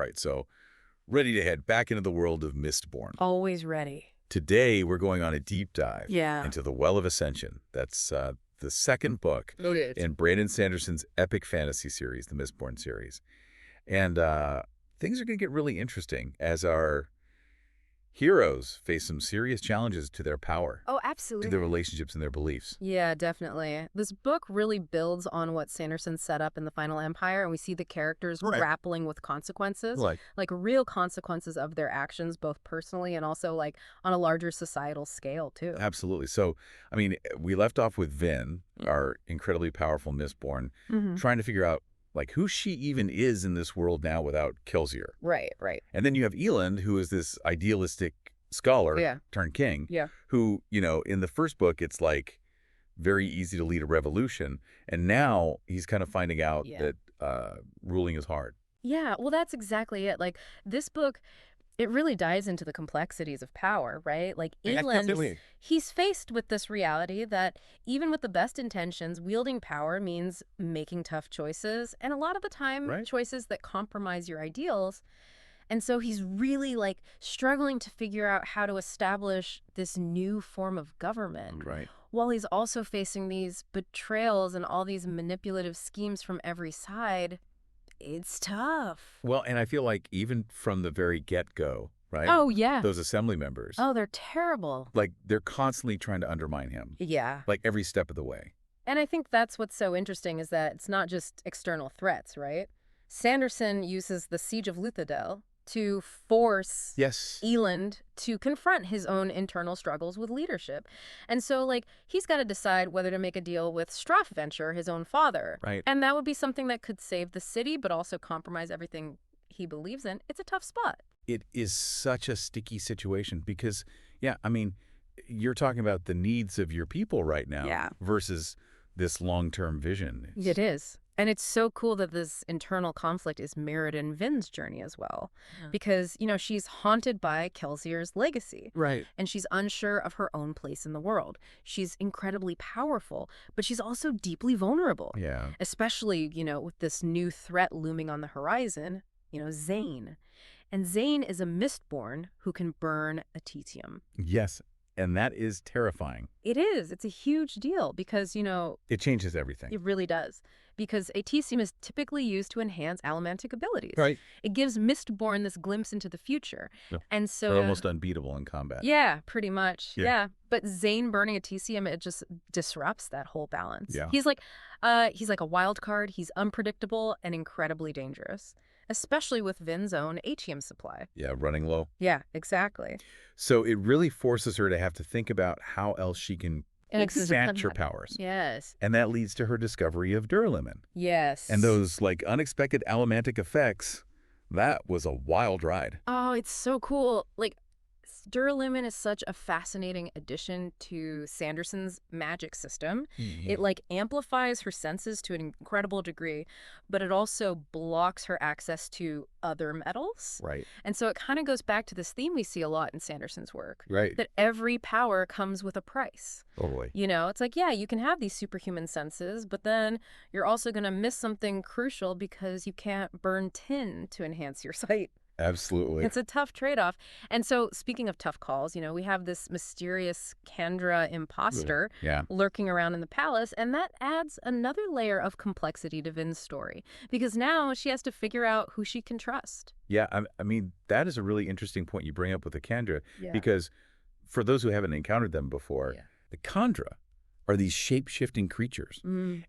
right, so ready to head back into the world of Mistborn. Always ready. Today, we're going on a deep dive Yeah. into the Well of Ascension. That's the second book Noted. in Brandon Sanderson's epic fantasy series, the Mistborn series. And things are going to get really interesting as our heroes face some serious challenges to their power, Oh, to absolutely. their relationships and their beliefs. Yeah, definitely. This book really builds on what Sanderson set up in the Final Empire, and we see the characters Right. grappling with consequences, Like, like real consequences of their actions, both personally and also like on a larger societal scale too. absolutely. So, I mean, we left off with Vin, our incredibly powerful Mistborn, trying to figure out like who she even is in this world now without Kelsier. Right, right. And then you have Elend, who is this idealistic scholar Yeah. turned king, Yeah. who, in the first book, it's like very easy to lead a revolution. And now he's kind of finding out Yeah. that ruling is hard. Yeah, well, that's exactly it. Like, this book, it really dives into the complexities of power, right? Like, Elend, he's faced with this reality that even with the best intentions, wielding power means making tough choices, and a lot of the time, Right. choices that compromise your ideals. And so he's really, like, struggling to figure out how to establish this new form of government. Right. While he's also facing these betrayals and all these manipulative schemes from every side. It's tough. Well, and I feel like even from the very get-go, right? Oh, yeah. Those assembly members, Oh, they're terrible. like they're constantly trying to undermine him, Yeah. like every step of the way. And I think that's what's so interesting is that it's not just external threats, right? Sanderson uses the Siege of Luthadel to force Yes. Elend to confront his own internal struggles with leadership. And so, like, he's got to decide whether to make a deal with Straff Venture, his own father. Right. And that would be something that could save the city, but also compromise everything he believes in. It's a tough spot. It is such a sticky situation because, yeah, I mean, you're talking about the needs of your people right now Yeah. versus this long-term vision. It is. And it's so cool that this internal conflict is mirrored in Vin's journey as well. Because, she's haunted by Kelsier's legacy. Right. And she's unsure of her own place in the world. She's incredibly powerful, but she's also deeply vulnerable. Yeah. Especially, with this new threat looming on the horizon, Zane. And Zane is a Mistborn who can burn Atetium. Yes. And that is terrifying. It is. It's a huge deal because, It changes everything. it really does. Because Atetium is typically used to enhance allomantic abilities. Right. It gives Mistborn this glimpse into the future. Yeah. And so... They're almost unbeatable in combat. Yeah, pretty much. Yeah. Yeah. But Zane burning Atetium, it just disrupts that whole balance. Yeah. He's like a wild card. He's unpredictable and incredibly dangerous, especially with Vin's own Atium supply. Yeah, running low. Yeah, exactly. So it really forces her to have to think about how else she can expand her powers. Yes. And that leads to her discovery of duralumin. Yes. And those like unexpected allomantic effects, that was a wild ride. Oh, it's so cool. Like, duralumin is such a fascinating addition to Sanderson's magic system. It amplifies her senses to an incredible degree, but it also blocks her access to other metals. Right. And so it kind of goes back to this theme we see a lot in Sanderson's work. Right. That every power comes with a price. Totally. It's like, yeah, you can have these superhuman senses, but then you're also going to miss something crucial because you can't burn tin to enhance your sight. Absolutely. It's a tough trade-off. And so, speaking of tough calls, we have this mysterious Kandra imposter lurking around in the palace, and that adds another layer of complexity to Vin's story, because now she has to figure out who she can trust. Yeah, I mean, that is a really interesting point you bring up with the Kandra, Yeah. because for those who haven't encountered them before, Yeah. the Kandra are these shape-shifting creatures,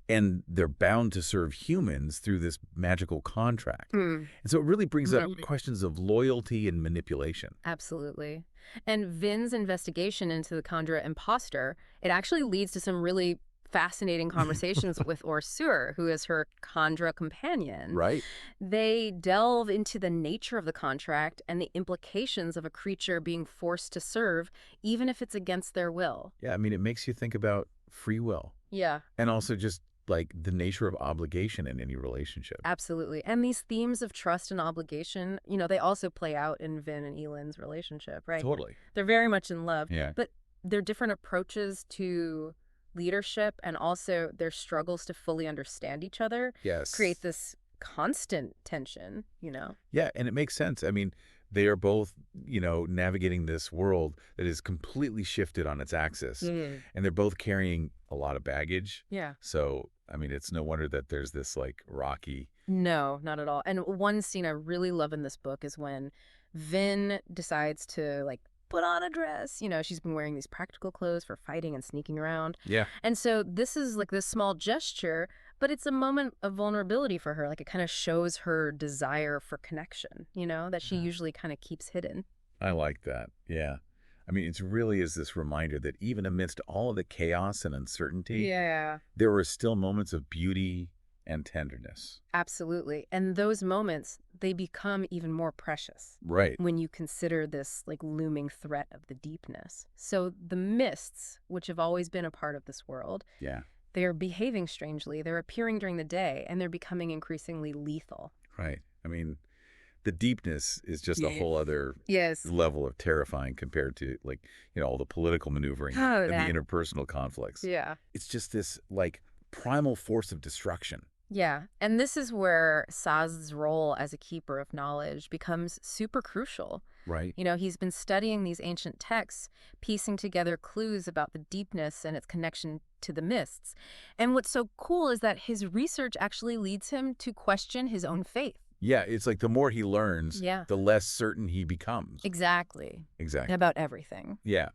and they're bound to serve humans through this magical contract. And so it really brings up questions of loyalty and manipulation. Absolutely. And Vin's investigation into the Kandra imposter, it actually leads to some really fascinating conversations with Orsur, who is her Kandra companion. Right. They delve into the nature of the contract and the implications of a creature being forced to serve, even if it's against their will. Yeah, I mean, it makes you think about free will. Yeah. And also just like the nature of obligation in any relationship. Absolutely. And these themes of trust and obligation, they also play out in Vin and Elend's relationship, right? Totally. They're very much in love. Yeah. But their different approaches to leadership and also their struggles to fully understand each other Yes. create this constant tension, you know? Yeah, and it makes sense. I mean, they are both, navigating this world that is completely shifted on its axis. Mm. And they're both carrying a lot of baggage. Yeah. So, I mean, it's no wonder that there's this, like, rocky... No, not at all. And one scene I really love in this book is when Vin decides to, like, put on a dress. You know, she's been wearing these practical clothes for fighting and sneaking around. Yeah. And so this is like this small gesture, but it's a moment of vulnerability for her. Like, it kind of shows her desire for connection, you know, that she usually kind of keeps hidden. I like that. Yeah. I mean, it really is this reminder that even amidst all of the chaos and uncertainty, there were still moments of beauty and tenderness. Absolutely. And those moments, they become even more precious. Right. When you consider this like looming threat of the deepness. So the mists, which have always been a part of this world, they're behaving strangely. They're appearing during the day, and they're becoming increasingly lethal. Right. I mean, the deepness is just a whole other level of terrifying compared to, like, all the political maneuvering and the interpersonal conflicts. Yeah. It's just this, like, primal force of destruction. Yeah, and this is where Sazed's role as a keeper of knowledge becomes super crucial. Right. You know, he's been studying these ancient texts, piecing together clues about the deepness and its connection to the mists. And what's so cool is that his research actually leads him to question his own faith. Yeah, it's like the more he learns, the less certain he becomes. Exactly. Exactly. About everything. Yeah.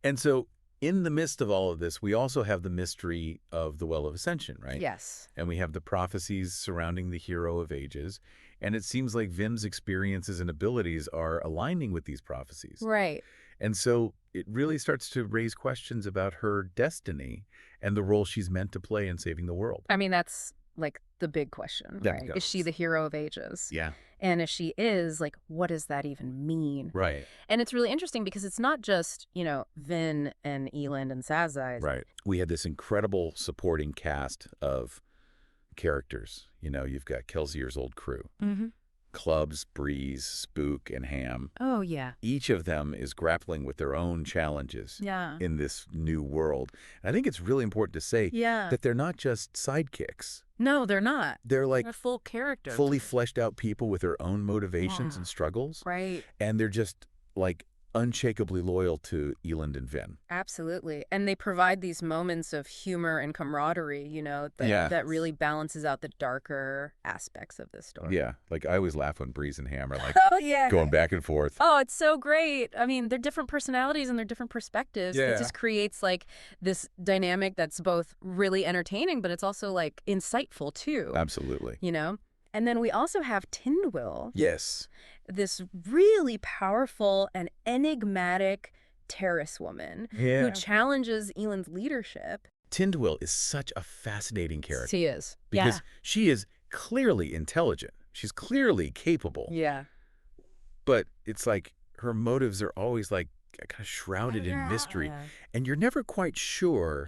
And so in the midst of all of this, we also have the mystery of the Well of Ascension, right? Yes. And we have the prophecies surrounding the hero of ages. And it seems like Vim's experiences and abilities are aligning with these prophecies. Right. And so it really starts to raise questions about her destiny and the role she's meant to play in saving the world. I mean, that's like the big question, right? Is she the hero of ages? Yeah. And if she is, like, what does that even mean? Right. And it's really interesting because it's not just, Vin and Elend and Sazed. Right. We had this incredible supporting cast of characters. You've got Kelsier's old crew. Clubs, Breeze, Spook, and Ham. Oh, yeah. Each of them is grappling with their own challenges in this new world. And I think it's really important to say that they're not just sidekicks. No, they're not. They're like full characters. Fully fleshed out people with their own motivations and struggles. Right. And they're just like unshakably loyal to Elend and Vin. Absolutely. And they provide these moments of humor and camaraderie, that really balances out the darker aspects of this story. Yeah. Like, I always laugh when Breeze and Ham are like going back and forth. Oh, it's so great. I mean, they're different personalities and they're different perspectives. It just creates like this dynamic that's both really entertaining, but it's also like insightful too. Absolutely. And then we also have Tindwyl. Yes. This really powerful and enigmatic terrace woman who challenges Elend's leadership. Tindwyl is such a fascinating character. She is. Because she is clearly intelligent. She's clearly capable. Yeah. But it's like her motives are always like kind of shrouded in mystery. And you're never quite sure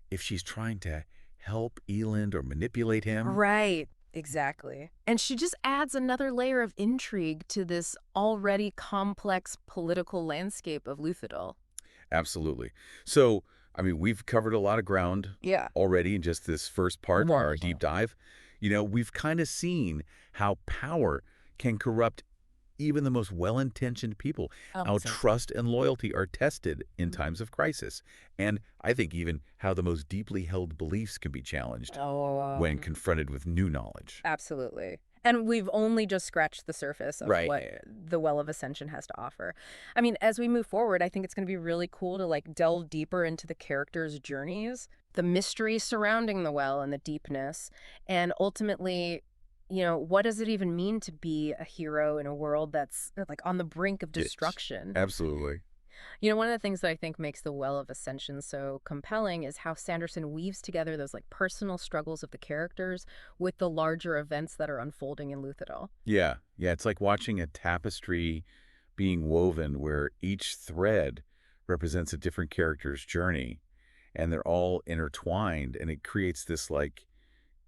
if she's trying to help Elend or manipulate him. Right. Exactly. And she just adds another layer of intrigue to this already complex political landscape of Luthadel. Absolutely. So, I mean, we've covered a lot of ground already in just this first part, our deep dive. We've kind of seen how power can corrupt even the most well-intentioned people. How trust and loyalty are tested in times of crisis. And I think even how the most deeply held beliefs can be challenged when confronted with new knowledge. Absolutely. And we've only just scratched the surface of what the Well of Ascension has to offer. I mean, as we move forward, I think it's going to be really cool to like delve deeper into the characters' journeys, the mystery surrounding the well and the deepness, and ultimately, what does it even mean to be a hero in a world that's like on the brink of destruction? Absolutely. One of the things that I think makes the Well of Ascension so compelling is how Sanderson weaves together those like personal struggles of the characters with the larger events that are unfolding in Luthadel. Yeah. Yeah. It's like watching a tapestry being woven where each thread represents a different character's journey and they're all intertwined, and it creates this like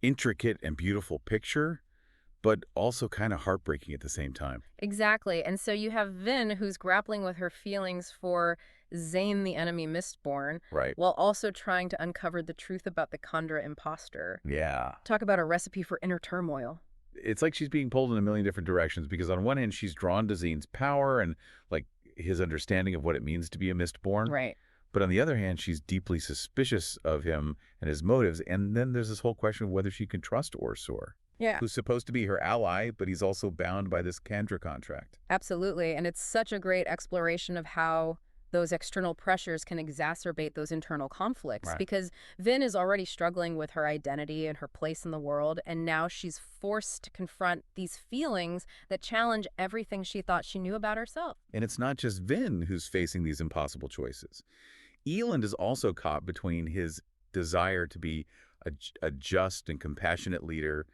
intricate and beautiful picture, but also kind of heartbreaking at the same time. Exactly. And so you have Vin, who's grappling with her feelings for Zane, the enemy Mistborn, while also trying to uncover the truth about the Khandra imposter. Yeah. Talk about a recipe for inner turmoil. It's like she's being pulled in a million different directions because on one hand, she's drawn to Zane's power and, like, his understanding of what it means to be a Mistborn. Right. But on the other hand, she's deeply suspicious of him and his motives. And then there's this whole question of whether she can trust Orsor, Yeah. who's supposed to be her ally, but he's also bound by this Kandra contract. Absolutely. And it's such a great exploration of how those external pressures can exacerbate those internal conflicts. Right. Because Vin is already struggling with her identity and her place in the world, and now she's forced to confront these feelings that challenge everything she thought she knew about herself. And it's not just Vin who's facing these impossible choices. Elend is also caught between his desire to be a just and compassionate leader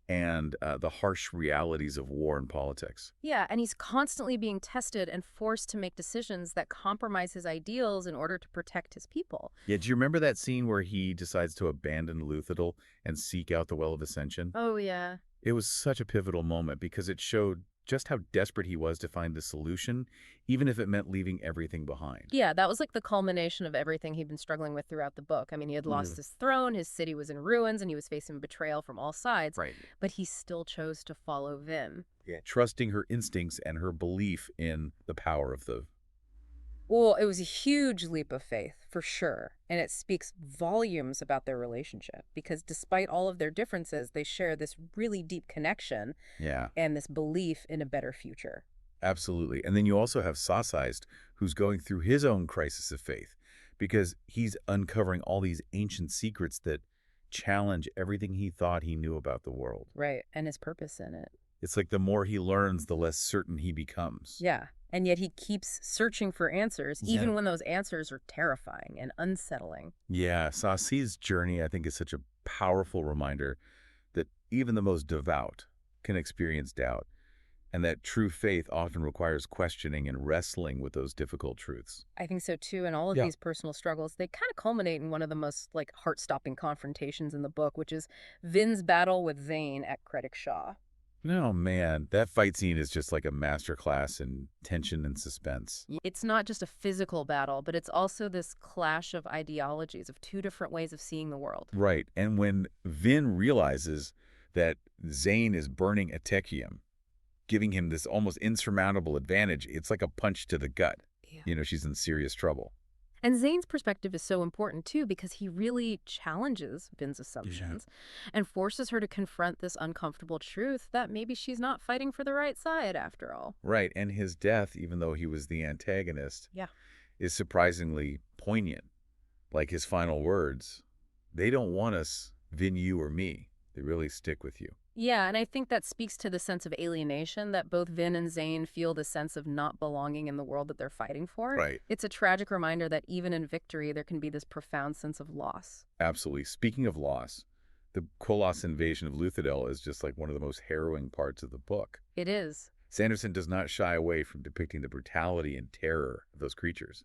and the harsh realities of war and politics. Yeah, and he's constantly being tested and forced to make decisions that compromise his ideals in order to protect his people. Yeah, do you remember that scene where he decides to abandon Luthadel and seek out the Well of Ascension? Oh, yeah. It was such a pivotal moment because it showed just how desperate he was to find the solution, even if it meant leaving everything behind. Yeah, that was like the culmination of everything he'd been struggling with throughout the book. I mean, he had lost his throne, his city was in ruins, and he was facing betrayal from all sides. Right. But he still chose to follow Vin. Yeah. Trusting her instincts and her belief in the power of the... Well, it was a huge leap of faith, for sure. And it speaks volumes about their relationship because despite all of their differences, they share this really deep connection and this belief in a better future. Absolutely. And then you also have Sazed, who's going through his own crisis of faith because he's uncovering all these ancient secrets that challenge everything he thought he knew about the world. Right. And his purpose in it. It's like the more he learns, the less certain he becomes. Yeah. And yet he keeps searching for answers, even when those answers are terrifying and unsettling. Yeah, Sazed's journey, I think, is such a powerful reminder that even the most devout can experience doubt, and that true faith often requires questioning and wrestling with those difficult truths. I think so, too. And all of these personal struggles, they kind of culminate in one of the most, like, heart-stopping confrontations in the book, which is Vin's battle with Zane at Credit Shaw. Oh, man, that fight scene is just like a masterclass in tension and suspense. It's not just a physical battle, but it's also this clash of ideologies, of two different ways of seeing the world. Right, and when Vin realizes that Zane is burning Atekium, giving him this almost insurmountable advantage, it's like a punch to the gut. Yeah. You know, she's in serious trouble. And Zane's perspective is so important, too, because he really challenges Vin's assumptions and forces her to confront this uncomfortable truth that maybe she's not fighting for the right side after all. Right, and his death, even though he was the antagonist, is surprisingly poignant. Like his final words, they don't want us, Vin, you, or me. They really stick with you. Yeah, and I think that speaks to the sense of alienation that both Vin and Zane feel, the sense of not belonging in the world that they're fighting for. Right. It's a tragic reminder that even in victory, there can be this profound sense of loss. Absolutely. Speaking of loss, the Koloss invasion of Luthadel is just like one of the most harrowing parts of the book. It is. Sanderson does not shy away from depicting the brutality and terror of those creatures.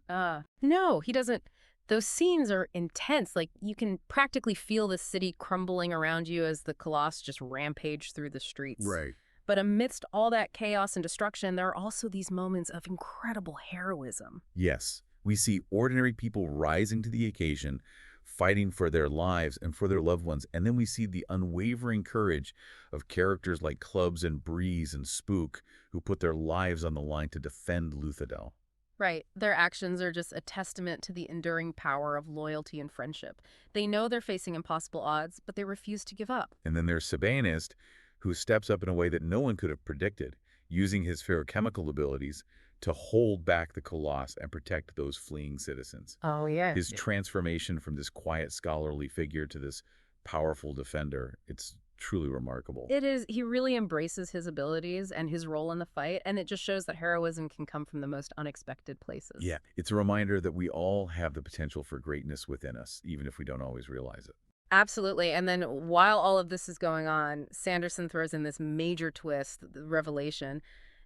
No, he doesn't. Those scenes are intense. Like, you can practically feel the city crumbling around you as the Colossus just rampage through the streets. Right. But amidst all that chaos and destruction, there are also these moments of incredible heroism. Yes. We see ordinary people rising to the occasion, fighting for their lives and for their loved ones. And then we see the unwavering courage of characters like Clubs and Breeze and Spook, who put their lives on the line to defend Luthadel. Right. Their actions are just a testament to the enduring power of loyalty and friendship. They know they're facing impossible odds, but they refuse to give up. And then there's Sabanist, who steps up in a way that no one could have predicted, using his ferochemical abilities to hold back the Colossus and protect those fleeing citizens. Oh, yeah. His transformation from this quiet scholarly figure to this powerful defender, it's truly remarkable. It is. He really embraces his abilities and his role in the fight, and it just shows that heroism can come from the most unexpected places. Yeah, it's a reminder that we all have the potential for greatness within us, even if we don't always realize it. Absolutely. And then while all of this is going on, Sanderson throws in this major twist, the revelation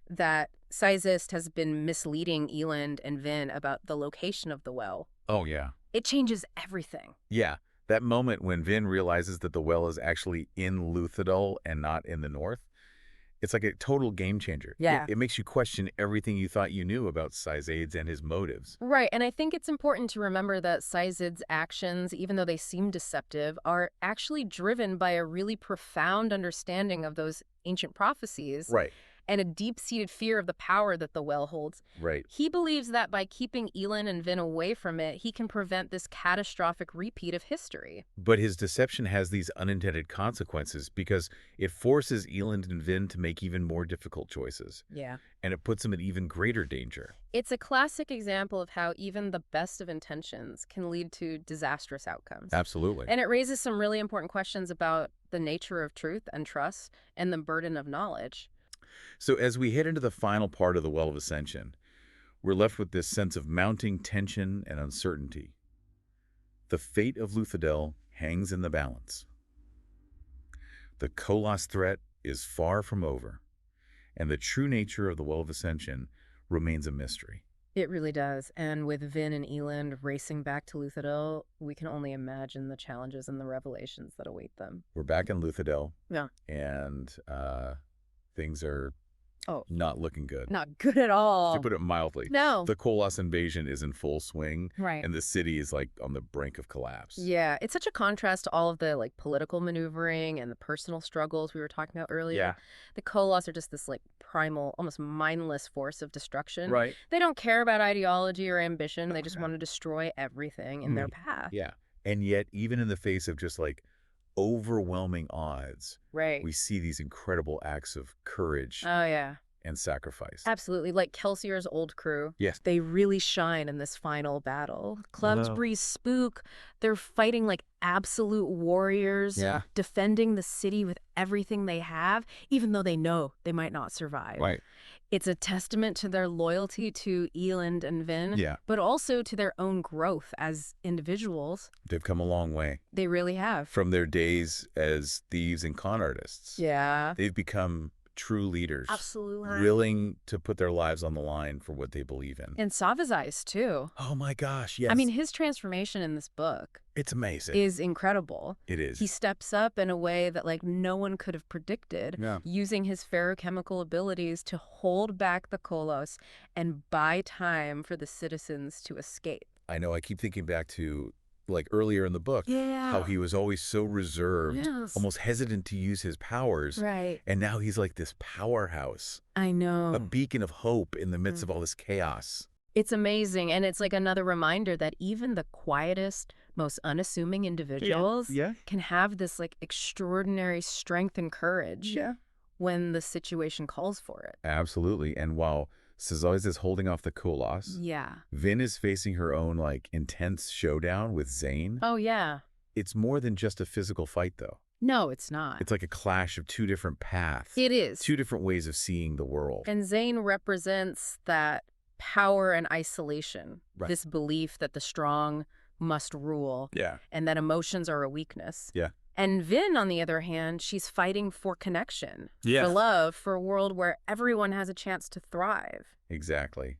that Sazed has been misleading Elend and Vin about the location of the well. Oh, yeah. It changes everything. Yeah. That moment when Vin realizes that the well is actually in Luthadel and not in the north, it's like a total game changer. Yeah. It makes you question everything you thought you knew about Sazed and his motives. Right, and I think it's important to remember that Sazed's actions, even though they seem deceptive, are actually driven by a really profound understanding of those ancient prophecies. Right. And a deep-seated fear of the power that the well holds. Right. He believes that by keeping Elend and Vin away from it, he can prevent this catastrophic repeat of history. But his deception has these unintended consequences because it forces Elend and Vin to make even more difficult choices. Yeah. And it puts them in even greater danger. It's a classic example of how even the best of intentions can lead to disastrous outcomes. Absolutely. And it raises some really important questions about the nature of truth and trust and the burden of knowledge. So as we head into the final part of the Well of Ascension, we're left with this sense of mounting tension and uncertainty. The fate of Luthadel hangs in the balance. The Koloss threat is far from over, and the true nature of the Well of Ascension remains a mystery. It really does. And with Vin and Elend racing back to Luthadel, we can only imagine the challenges and the revelations that await them. We're back in Luthadel. Yeah. And things are not looking good. Not good at all. To put it mildly. No. The Koloss invasion is in full swing. Right. And the city is like on the brink of collapse. Yeah. It's such a contrast to all of the like political maneuvering and the personal struggles we were talking about earlier. Yeah. The Koloss are just this like primal, almost mindless force of destruction. Right. They don't care about ideology or ambition. They just want to destroy everything in their path. Yeah. And yet, even in the face of just like overwhelming odds, right, we see these incredible acts of courage and sacrifice. Absolutely. Like Kelsier's old crew. Yes. They really shine in this final battle. Clubs breeze spook. They're fighting like absolute warriors, defending the city with everything they have, even though they know they might not survive. Right. It's a testament to their loyalty to Elend and Vin, but also to their own growth as individuals. They've come a long way. They really have. From their days as thieves and con artists. Yeah. They've become true leaders. Absolutely. Willing to put their lives on the line for what they believe in. And Sazed, too. Oh my gosh, yes. I mean, his transformation in this book it's amazing. Is incredible. It is. He steps up in a way that like no one could have predicted, using his ferrochemical abilities to hold back the Koloss and buy time for the citizens to escape. I know, I keep thinking back to like earlier in the book, how he was always so reserved, almost hesitant to use his powers. Right. And now he's like this powerhouse. I know. A beacon of hope in the midst of all this chaos. It's amazing. And it's like another reminder that even the quietest, most unassuming individuals can have this like extraordinary strength and courage when the situation calls for it. Absolutely. And while Sazed is holding off the Koloss, Vin is facing her own like intense showdown with Zane. Oh, yeah. It's more than just a physical fight, though. No, it's not. It's like a clash of two different paths. It is. Two different ways of seeing the world. And Zane represents that power and isolation, this belief that the strong must rule, and that emotions are a weakness. And Vin, on the other hand, she's fighting for connection, for love, for a world where everyone has a chance to thrive. Exactly.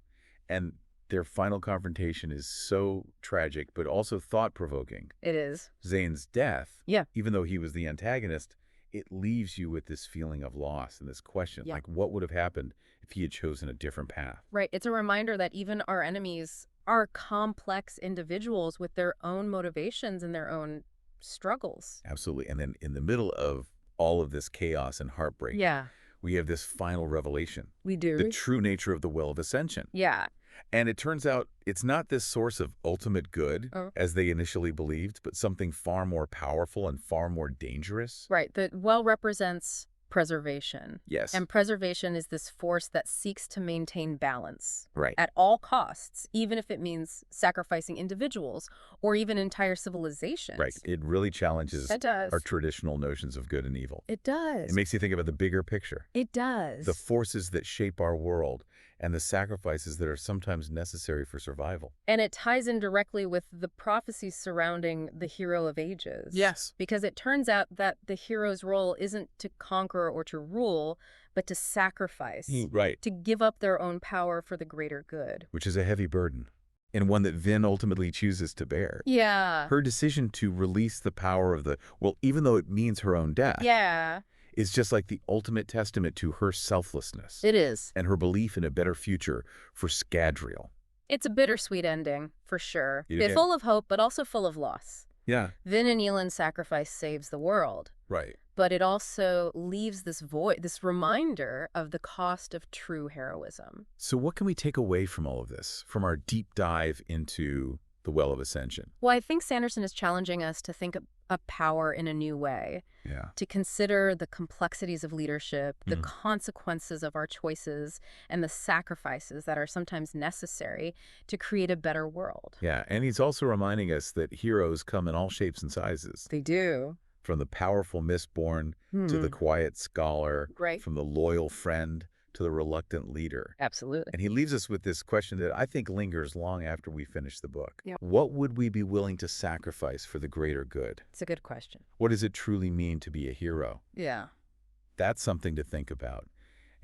And their final confrontation is so tragic, but also thought-provoking. It is. Zane's death, even though he was the antagonist, it leaves you with this feeling of loss and this question, like what would have happened if he had chosen a different path? Right. It's a reminder that even our enemies are complex individuals with their own motivations and their own struggles. Absolutely. And then in the middle of all of this chaos and heartbreak, we have this final revelation. We do. The true nature of the Well of Ascension. Yeah. And it turns out it's not this source of ultimate good, as they initially believed, but something far more powerful and far more dangerous. Right. The well represents preservation. Yes. And preservation is this force that seeks to maintain balance. Right. At all costs, even if it means sacrificing individuals or even entire civilizations. Right. It really challenges our traditional notions of good and evil. It does. It makes you think about the bigger picture. It does. The forces that shape our world and the sacrifices that are sometimes necessary for survival. And it ties in directly with the prophecies surrounding the hero of ages. Yes. Because it turns out that the hero's role isn't to conquer or to rule, but to sacrifice. Right. To give up their own power for the greater good. Which is a heavy burden, and one that Vin ultimately chooses to bear. Yeah. Her decision to release the power of the, well, even though it means her own death. Yeah. Is just like the ultimate testament to her selflessness. It is. And her belief in a better future for Scadrial. It's a bittersweet ending, for sure. It's full of hope, but also full of loss. Yeah. Vin and Elend's sacrifice saves the world. Right. but it also leaves this void, this reminder of the cost of true heroism. So what can we take away from all of this, from our deep dive into the Well of Ascension? Well, I think Sanderson is challenging us to think of power in a new way, to consider the complexities of leadership, the consequences of our choices, and the sacrifices that are sometimes necessary to create a better world. Yeah, and he's also reminding us that heroes come in all shapes and sizes. They do. From the powerful Mistborn to the quiet scholar, from the loyal friend to the reluctant leader. Absolutely. And he leaves us with this question that I think lingers long after we finish the book. Yep. What would we be willing to sacrifice for the greater good? It's a good question. What does it truly mean to be a hero? Yeah. That's something to think about.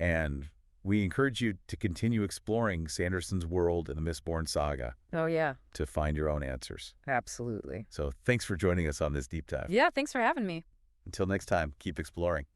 And we encourage you to continue exploring Sanderson's world and the Mistborn saga. Oh, yeah. To find your own answers. Absolutely. So thanks for joining us on this deep dive. Yeah, thanks for having me. Until next time, keep exploring.